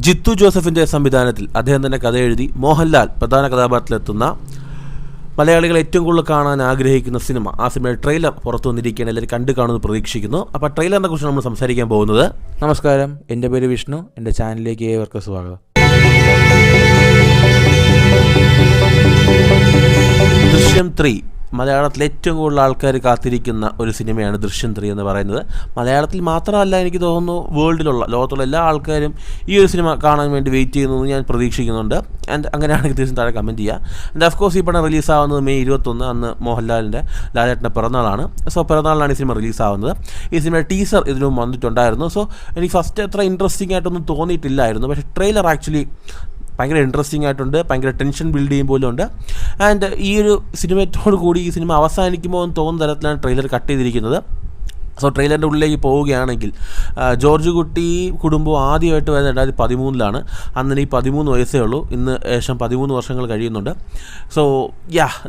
ജിത്തു ജോസഫിൻ്റെ സംവിധാനത്തിൽ അദ്ദേഹം തന്നെ കഥ എഴുതി മോഹൻലാൽ പ്രധാന കഥാപാത്രത്തിലെത്തുന്ന മലയാളികൾ ഏറ്റവും കൂടുതൽ കാണാൻ ആഗ്രഹിക്കുന്ന സിനിമ, ആ സിനിമയുടെ ട്രെയിലർ പുറത്തു വന്നിരിക്കുകയാണ്. എല്ലാവരും കണ്ടു കാണുമെന്ന് പ്രതീക്ഷിക്കുന്നു. അപ്പോൾ ട്രെയിലറിനെ കുറിച്ച് നമ്മൾ സംസാരിക്കാൻ പോകുന്നത്. നമസ്കാരം, എൻ്റെ പേര് വിഷ്ണു. എൻ്റെ ചാനലിലേക്ക് ഏവർക്കും സ്വാഗതം. ദൃശ്യം 3 മലയാളത്തിൽ ഏറ്റവും കൂടുതൽ ആൾക്കാർ കാത്തിരിക്കുന്ന ഒരു സിനിമയാണ് ദൃശ്യം 3 എന്ന് പറയുന്നത്. മലയാളത്തിൽ മാത്രമല്ല, എനിക്ക് തോന്നുന്നു വേൾഡിലുള്ള ലോകത്തുള്ള എല്ലാ ആൾക്കാരും ഈ ഒരു സിനിമ കാണാൻ വേണ്ടി വെയിറ്റ് ചെയ്യുന്നതെന്ന് ഞാൻ പ്രതീക്ഷിക്കുന്നുണ്ട്. ആൻഡ് അങ്ങനെയാണെങ്കിൽ തീർച്ചയായും താഴെ കമൻറ്റ് ചെയ്യുക. ആൻഡ് ഓഫ് കോഴ്സ് ഈ പടം റിലീസാവുന്നത് മെയ് 21, അന്ന് മോഹൻലാലിൻ്റെ ലാലേട്ടൻ്റെ പിറന്നാളാണ്. സോ പിറന്നാളിലാണ് ഈ സിനിമ റിലീസാവുന്നത്. ഈ സിനിമയുടെ ടീസർ ഇതിനു മുമ്പ് വന്നിട്ടുണ്ടായിരുന്നു. സോ എനിക്ക് ഫസ്റ്റ് അത്ര ഇൻട്രസ്റ്റിംഗ് ആയിട്ടൊന്നും തോന്നിയിട്ടില്ലായിരുന്നു. പക്ഷേ ട്രെയിലർ ആക്ച്വലി ഭയങ്കര ഇൻട്രസ്റ്റിംഗ് ആയിട്ടുണ്ട്, ഭയങ്കര ടെൻഷൻ ബിൽഡ് ചെയ്യും പോലും ഉണ്ട്. ആൻഡ് ഈ ഒരു സിനിമയോട് കൂടി ഈ സിനിമ അവസാനിക്കുമ്പോൾ എന്ന് തോന്നുന്ന തരത്തിലാണ് ട്രെയിലർ കട്ട് ചെയ്തിരിക്കുന്നത്. സോ ട്രെയിലറിൻ്റെ ഉള്ളിലേക്ക് പോവുകയാണെങ്കിൽ ജോർജ് കുട്ടി കുടുംബം ആദ്യമായിട്ട് വരുന്നത് 2013 അന്നിന് ഈ 13 വയസ്സേ ഉള്ളൂ. ഇന്ന് ഏകദേശം 13 വർഷങ്ങൾ കഴിയുന്നുണ്ട്. സോ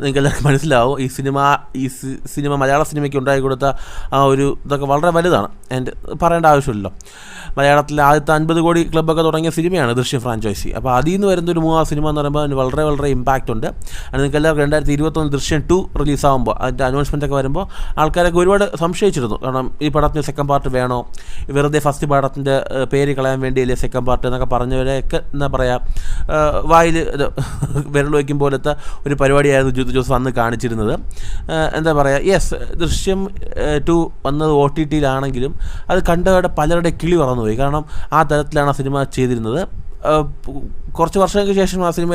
നിങ്ങൾക്ക് എല്ലാവർക്കും മനസ്സിലാവും ഈ സിനിമ മലയാള സിനിമയ്ക്ക് ഉണ്ടാക്കി കൊടുത്ത ആ ഒരു ഇതൊക്കെ വളരെ വലുതാണ്. ആൻഡ് പറയേണ്ട ആവശ്യമില്ലല്ലോ. മലയാളത്തിലെ ആദ്യത്തെ 50 കോടി ക്ലബ്ബൊക്കെ തുടങ്ങിയ സിനിമയാണ് ദൃശ്യം ഫ്രാഞ്ചൈസി. അപ്പോൾ അതിൽ നിന്ന് വരുന്നൊരു 3 സിനിമ എന്ന് പറയുമ്പോൾ അതിന് വളരെ വളരെ ഇമ്പാക്റ്റ് ഉണ്ട്. അത് നിങ്ങൾക്ക് എല്ലാവർക്കും 2021 ദൃശ്യം 2 റിലീസാകുമ്പോൾ അതിൻ്റെ അനൗൺസ്മെൻ്റ് ഒക്കെ വരുമ്പോൾ ആൾക്കാരൊക്കെ ഒരുപാട് സംശയിച്ചിരുന്നു. കാരണം ഈ പടത്തിന് സെക്കൻഡ് പാർട്ട് വേണോ, വെറുതെ ഫസ്റ്റ് പടത്തിൻ്റെ പേര് കളയാൻ വേണ്ടിയല്ലേ സെക്കൻഡ് പാർട്ട് എന്നൊക്കെ പറഞ്ഞവരെയൊക്കെ എന്താ പറയുക, വായിൽ വിരൽ വയ്ക്കും പോലത്തെ ഒരു പരിപാടിയായിരുന്നു ജിത്തു ജോസഫ് അന്ന് കാണിച്ചിരുന്നത്. എന്താ പറയുക, യെസ്, ദൃശ്യം 2 വന്നത് OTT-യിലാണെങ്കിലും അത് കണ്ടവരുടെ പലരുടെ കിളി പറന്നുപോയി. കാരണം ആ തരത്തിലാണ് ആ സിനിമ ചെയ്തിരുന്നത്. കുറച്ച് വർഷങ്ങൾക്ക് ശേഷം ആ സിനിമ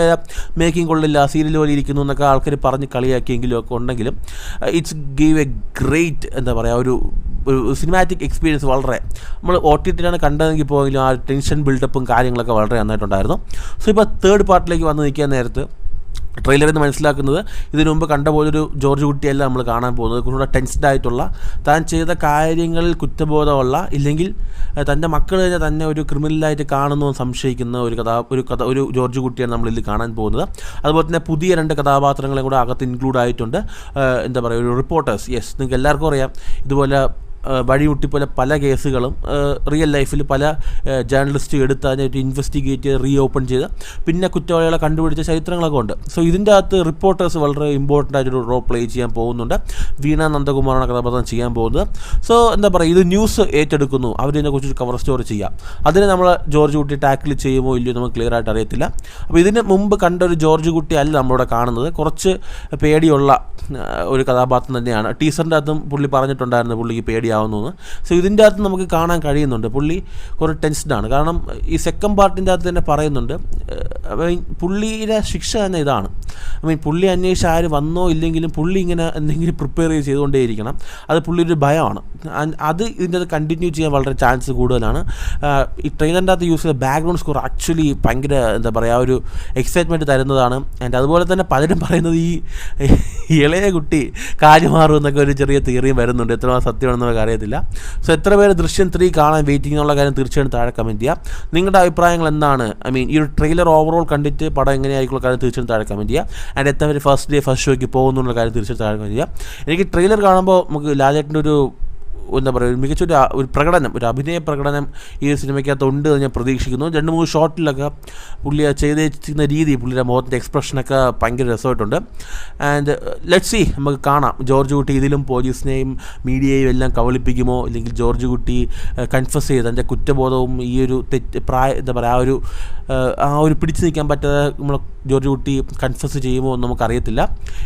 മേക്കിംഗ് കൊള്ളില്ല, സീരിയൽ പോലെ ഇരിക്കുന്നു എന്നൊക്കെ ആൾക്കാർ പറഞ്ഞ് കളിയാക്കിയെങ്കിലും ഒക്കെ ഉണ്ടെങ്കിലും ഇറ്റ്സ് ഗീവ് എ ഗ്രേറ്റ് എന്താ പറയുക ഒരു സിനിമാറ്റിക് എക്സ്പീരിയൻസ്. വളരെ നമ്മൾ OTT-യിലാണ് കണ്ടതെങ്കിൽ പോയെങ്കിലും ആ ടെൻഷൻ ബിൽഡപ്പും കാര്യങ്ങളൊക്കെ വളരെ നന്നായിട്ടുണ്ടായിരുന്നു. സോ ഇപ്പോൾ തേർഡ് പാർട്ടിലേക്ക് വന്ന് നിൽക്കാൻ നേരത്ത് ട്രെയിലറിൽ നിന്ന് മനസ്സിലാക്കുന്നത് ഇതിനു മുമ്പ് കണ്ട പോലൊരു ജോർജ് കുട്ടിയല്ല നമ്മൾ കാണാൻ പോകുന്നത്. കുറച്ചുകൂടെ ടെൻസ്ഡ് ആയിട്ടുള്ള, താൻ ചെയ്ത കാര്യങ്ങളിൽ കുറ്റബോധമുള്ള, ഇല്ലെങ്കിൽ തൻ്റെ മക്കൾ തന്നെ ഒരു ക്രിമിനലായിട്ട് കാണുന്നു സംശയിക്കുന്ന ഒരു ജോർജ് കുട്ടിയാണ് നമ്മളിതിൽ കാണാൻ പോകുന്നത്. അതുപോലെ തന്നെ പുതിയ 2 കഥാപാത്രങ്ങളെ കൂടെ അകത്ത് ഇൻക്ലൂഡ് ആയിട്ടുണ്ട്. എന്താ പറയുക, ഒരു റിപ്പോർട്ടേഴ്സ്. യെസ്, നിങ്ങൾക്ക് എല്ലാവർക്കും അറിയാം ഇതുപോലെ വഴിമുട്ടിപ്പോലെ പല കേസുകളും റിയൽ ലൈഫിൽ പല ജേർണലിസ്റ്റ് എടുത്ത് അതിനായിട്ട് ഇൻവെസ്റ്റിഗേറ്റ് ചെയ്ത് റീഓപ്പൺ ചെയ്ത് പിന്നെ കുറ്റവാളികളെ കണ്ടുപിടിച്ച ചരിത്രങ്ങളൊക്കെ ഉണ്ട്. സോ ഇതിൻ്റെ അകത്ത് റിപ്പോർട്ടേഴ്സ് വളരെ ഇമ്പോർട്ടൻ്റ് ആയിട്ടൊരു റോൾ പ്ലേ ചെയ്യാൻ പോകുന്നുണ്ട്. വീണ നന്ദകുമാറാണ് കഥാപാത്രം ചെയ്യാൻ പോകുന്നത്. സോ എന്താ പറയുക, ഇത് ന്യൂസ് ഏറ്റെടുക്കുന്നു, അവരിതിനെക്കുറിച്ചൊരു കവർ സ്റ്റോറി ചെയ്യാം. അതിന് നമ്മൾ ജോർജ് കുട്ടി ടാക്കിൾ ചെയ്യുമോ ഇല്ലയോ നമുക്ക് ക്ലിയർ ആയിട്ട് അറിയത്തില്ല. അപ്പോൾ ഇതിന് മുമ്പ് കണ്ട ഒരു ജോർജ് കുട്ടി അല്ല നമ്മളിവിടെ കാണുന്നത്. കുറച്ച് പേടിയുള്ള ഒരു കഥാപാത്രം തന്നെയാണ്. ടീച്ചറിൻ്റെ അകത്തും പുള്ളി പറഞ്ഞിട്ടുണ്ടായിരുന്നു പുള്ളിക്ക് പേടിയാവുന്നു. സോ ഇതിൻ്റെ അകത്ത് നമുക്ക് കാണാൻ കഴിയുന്നുണ്ട് പുള്ളി കുറേ ടെൻസ്ഡാണ്. കാരണം ഈ സെക്കൻഡ് പാർട്ടിൻ്റെ അകത്ത് തന്നെ പറയുന്നുണ്ട്, പുള്ളിയുടെ ശിക്ഷ തന്നെ ഇതാണ്. പുള്ളി അന്വേഷിച്ച് ആര് വന്നോ ഇല്ലെങ്കിലും പുള്ളി ഇങ്ങനെ എന്തെങ്കിലും പ്രിപ്പയർ ചെയ്തുകൊണ്ടേയിരിക്കണം. അത് പുള്ളിയൊരു ഭയമാണ്. അത് ഇതിൻ്റെ അത് കണ്ടിന്യൂ ചെയ്യാൻ വളരെ ചാൻസ് കൂടുതലാണ്. ഈ ട്രെയിലറിൻ്റെ അകത്ത് യൂസ് ചെയ്ത ബാക്ക്ഗ്രൗണ്ട് സ്കോർ ആക്ച്വലി ഭയങ്കര എന്താ പറയുക ഒരു എക്സൈറ്റ്മെൻറ്റ് തരുന്നതാണ്. ആൻഡ് അതുപോലെ തന്നെ പലരും പറയുന്നത് ഈ ഇളയ കുട്ടി കാലുമാറും എന്നൊക്കെ ഒരു ചെറിയ തിയറിയും വരുന്നുണ്ട്. എത്രമാത്രം സത്യമാണെന്നൊക്കെ അറിയത്തില്ല. സോ എത്ര പേര് ദൃശ്യം 3 കാണാൻ വെയിറ്റിംഗ് എന്നുള്ള കാര്യം തീർച്ചയായും താഴെ കമൻറ്റ് ചെയ്യുക. നിങ്ങളുടെ അഭിപ്രായങ്ങൾ എന്താണ്? ഈ ഒരു ട്രെയിലർ ഓവറോൾ കണ്ടിട്ട് പടം എങ്ങനെയായിരിക്കും കാര്യം തീർച്ചയായും താഴെ കമൻറ്റ് ചെയ്യുക. ആൻഡ് എത്ര പേര് ഫസ്റ്റ് ഡേ ഫസ്റ്റ് ഷോയ്ക്ക് പോകുന്നുള്ള കാര്യം തീർച്ചയായും താഴെ കമൻറ്റ് ചെയ്യുക. എനിക്ക് ട്രെയിലർ കാണുമ്പോൾ നമുക്ക് ലാലേട്ടൻ്റെ ഒരു എന്താ പറയുക മികച്ചൊരു പ്രകടനം, ഒരു അഭിനയ പ്രകടനം ഈ സിനിമയ്ക്കകത്തുണ്ട് എന്ന് ഞാൻ പ്രതീക്ഷിക്കുന്നു. 2-3 ഷോട്ടിലൊക്കെ പുള്ളി ചെയ്തിരിക്കുന്ന രീതി, പുള്ളിയുടെ മുഖത്തിൻ്റെ എക്സ്പ്രഷനൊക്കെ ഭയങ്കര രസമായിട്ടുണ്ട്. ആൻഡ് ലെറ്റ്സ് സീ, നമുക്ക് കാണാം ജോർജ് കുട്ടി ഇതിലും പോലീസിനെയും മീഡിയയും എല്ലാം കബളിപ്പിക്കുമോ, അല്ലെങ്കിൽ ജോർജ് കുട്ടി കൺഫസ് ചെയ്ത് എൻ്റെ കുറ്റബോധവും ഈ ഒരു എന്താ പറയുക ആ ഒരു പിടിച്ചു നിൽക്കാൻ പറ്റാതെ നമ്മൾ ജോർജ് കുട്ടി കൺഫസ് ചെയ്യുമോ എന്ന് നമുക്കറിയത്തില്ല.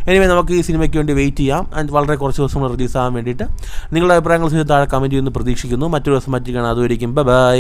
എനിവേ നമുക്ക് ഈ സിനിമയ്ക്ക് വേണ്ടി വെയിറ്റ് ചെയ്യാം. ആൻഡ് വളരെ കുറച്ച് ദിവസം റിലീസാകാൻ വേണ്ടിയിട്ട് നിങ്ങളുടെ അഭിപ്രായങ്ങൾ താഴെ കമൻറ്റ് ചെയ്യുമെന്ന് പ്രതീക്ഷിക്കുന്നു. മറ്റൊരു ദിവസം മറ്റു കാണാം. അതുവരെയും ബൈ.